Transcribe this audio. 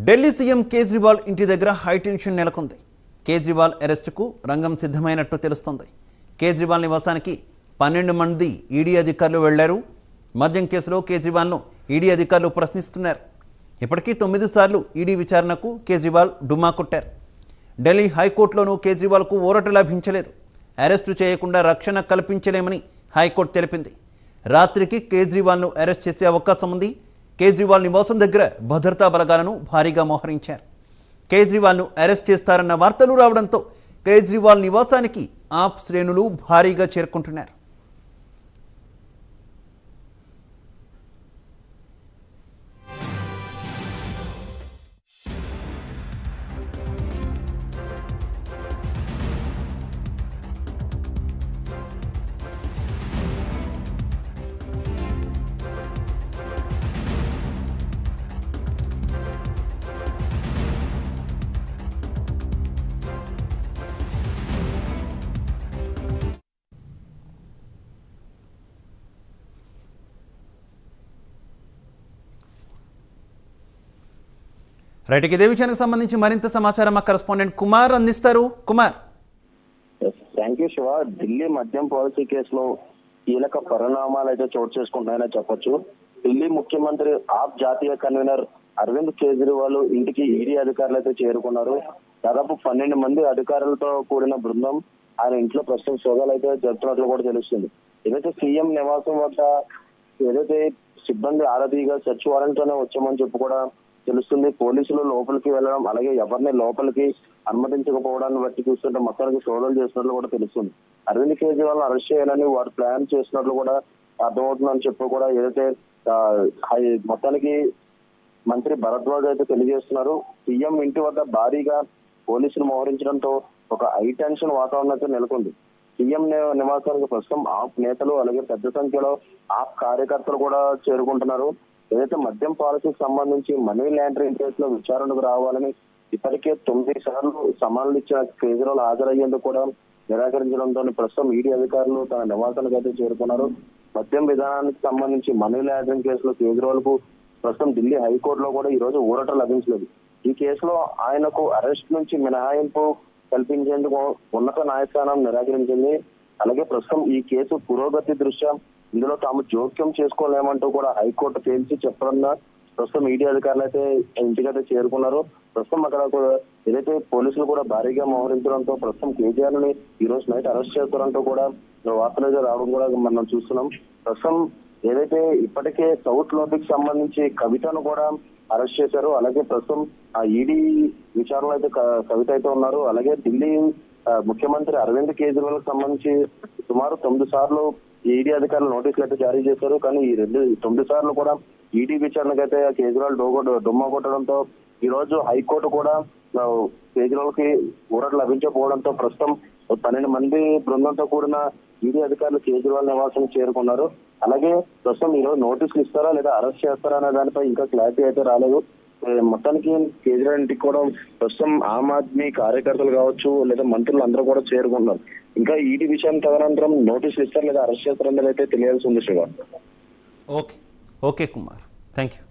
Delhi CM Kejriwal ఇంటి దగ్గర high tension నెలకొంది. కేజ్రీవాల్ అరెస్టుకు రంగం సిద్ధమైనట్టు తెలుస్తోంది. కేజ్రీవాల్ నివాసానికి 12 మంది ఈడీ అధికారులు వెళ్లారు. మద్యం కేసులో కేజ్రీవాల్ను ఈడీ అధికారులు ప్రశ్నిస్తున్నారు. ఇప్పటికీ 9 సార్లు ఈడీ విచారణకు కేజ్రీవాల్ డుమ్మా కొట్టారు. ఢిల్లీ హైకోర్టులోనూ కేజ్రీవాల్కు ఊరట లభించలేదు. అరెస్టు చేయకుండా రక్షణ కల్పించలేమని హైకోర్టు తెలిపింది. రాత్రికి కేజ్రీవాల్ను అరెస్ట్ చేసే అవకాశం ఉంది. కేజ్రీవాల్ నివాసం దగ్గర భద్రతా బలగాలను భారీగా మోహరించారు. కేజ్రీవాల్ను అరెస్ట్ చేస్తారన్న వార్తలు రావడంతో కేజ్రీవాల్ నివాసానికి ఆప్ శ్రేణులు భారీగా చేరుకుంటున్నారు. రైట్, ఇదే విషయానికి సంబంధించి మరింత సమాచారం మా కరెస్పాండెంట్ కుమార్ అందిస్తారు. కుమార్. Thank you Siva. ఢిల్లీ మద్యం పాలసీ కేసులో కీలక పరిణామాలు అయితే చోటు చేసుకుంటున్నాయని చెప్పొచ్చు. ఢిల్లీ ముఖ్యమంత్రి ఆప్ జాతీయ కన్వీనర్ అరవింద్ కేజ్రీవాల్ ఇంటికి ఈడీ అధికారులు అయితే చేరుకున్నారు. దాదాపు 12 మంది అధికారులతో కూడిన బృందం ఆయన ఇంట్లో ప్రస్తుతం సోదాలు అయితే జరుపుతున్నట్లు కూడా తెలుస్తుంది. ఏదైతే సీఎం నివాసం వద్ద ఏదైతే సిబ్బంది ఆరదీగా సెర్చ్ వారెంట్ తోనే వచ్చామని చెప్పి కూడా తెలుస్తుంది. పోలీసులు లోపలికి వెళ్ళడం, అలాగే ఎవరిని లోపలికి అనుమతించకపోవడాన్ని బట్టి చూస్తుంటే మొత్తానికి సోదాలు చేస్తున్నట్లు కూడా తెలుస్తుంది. అరవింద్ కేజ్రీవాల్ అరెస్ట్ చేయాలని వారు ప్లాన్ చేసినట్లు కూడా అర్థమవుతుందని చెప్పి కూడా ఏదైతే మొత్తానికి మంత్రి భరద్వాజ్ అయితే తెలియజేస్తున్నారు. సీఎం ఇంటి వద్ద భారీగా పోలీసులు మోహరించడంతో ఒక హై టెన్షన్ వాతావరణం అయితే నెలకొంది. సీఎం నివాసానికి ప్రస్తుతం ఆప్ నేతలు అలాగే పెద్ద సంఖ్యలో ఆప్ కార్యకర్తలు కూడా చేరుకుంటున్నారు. ఏదైతే మద్యం పాలసీకి సంబంధించి మనీ లాండరింగ్ కేసులో విచారణకు రావాలని ఇప్పటికే 9 సార్లు సమానులు ఇచ్చిన కేజ్రీవాల్ హాజరయ్యేందుకు కూడా నిరాకరించడంతో ప్రస్తుతం ఈడీ అధికారులు తన నివాసానికి అయితే చేరుకున్నారు. మద్యం విధానానికి సంబంధించి మనీ లాండరింగ్ కేసులో కేజ్రీవాల్ కు ప్రస్తుతం ఢిల్లీ హైకోర్టులో కూడా ఈ రోజు ఊరట లభించలేదు. ఈ కేసులో ఆయనకు అరెస్ట్ నుంచి మినహాయింపు కల్పించేందుకు ఉన్నత న్యాయస్థానం నిరాకరించింది. అలాగే ప్రస్తుతం ఈ కేసు పురోగతి దృష్ట్యా ఇందులో తాము జోక్యం చేసుకోలేమంటూ కూడా హైకోర్టు తేల్చి చెప్పడంలో ప్రస్తుతం ఈడీ అధికారులు అయితే ఇంటికైతే చేరుకున్నారు. ప్రస్తుతం అక్కడ ఏదైతే పోలీసులు కూడా భారీగా మోహరించడంతో ప్రస్తుతం కేజీఆర్ ని ఈ రోజు నైట్ అరెస్ట్ చేస్తారంటూ కూడా వార్తలు అయితే రావడం కూడా మనం చూస్తున్నాం. ప్రస్తుతం ఏదైతే ఇప్పటికే సౌత్ లోబీకి సంబంధించి కవితను కూడా అరెస్ట్ చేశారు. అలాగే ప్రస్తుతం ఆ ఈడీ విచారణలో అయితే కవిత అయితే ఉన్నారు. అలాగే ఢిల్లీ ముఖ్యమంత్రి అరవింద్ కేజ్రీవాల్ కి సంబంధించి సుమారు 9 సార్లు ఈడీ అధికారులు నోటీసులు అయితే జారీ చేశారు. కానీ ఈ 9 సార్లు కూడా ఈడీ విచారణకు అయితే కేజ్రీవాల్ డుమ్మా కొట్టడంతో ఈ రోజు హైకోర్టు కూడా కేజ్రీవాల్ కి ఊరట లభించకపోవడంతో ప్రస్తుతం 12 మంది బృందంతో కూడిన ఈడీ అధికారులు కేజ్రీవాల్ నివాసానికి చేరుకున్నారు. అలాగే ప్రస్తుతం ఈ రోజు నోటీసులు ఇస్తారా లేదా అరెస్ట్ చేస్తారా అనే దానిపై ఇంకా క్లారిటీ అయితే రాలేదు. మొత్తానికి కేజ్రీవాల్ ఇంటికి కూడా ప్రస్తుతం ఆమ్ ఆద్మీ కార్యకర్తలు కావచ్చు లేదా మంత్రులు అందరూ కూడా చేరుకుంటున్నారు. ఇంకా ఈడీ విషయం తదనంతరం నోటీసులు ఇస్తారు లేదా అరెస్ట్ చేస్తారనేది అయితే తెలియాల్సి ఉంది Shiva. Okay Kumar, thank you.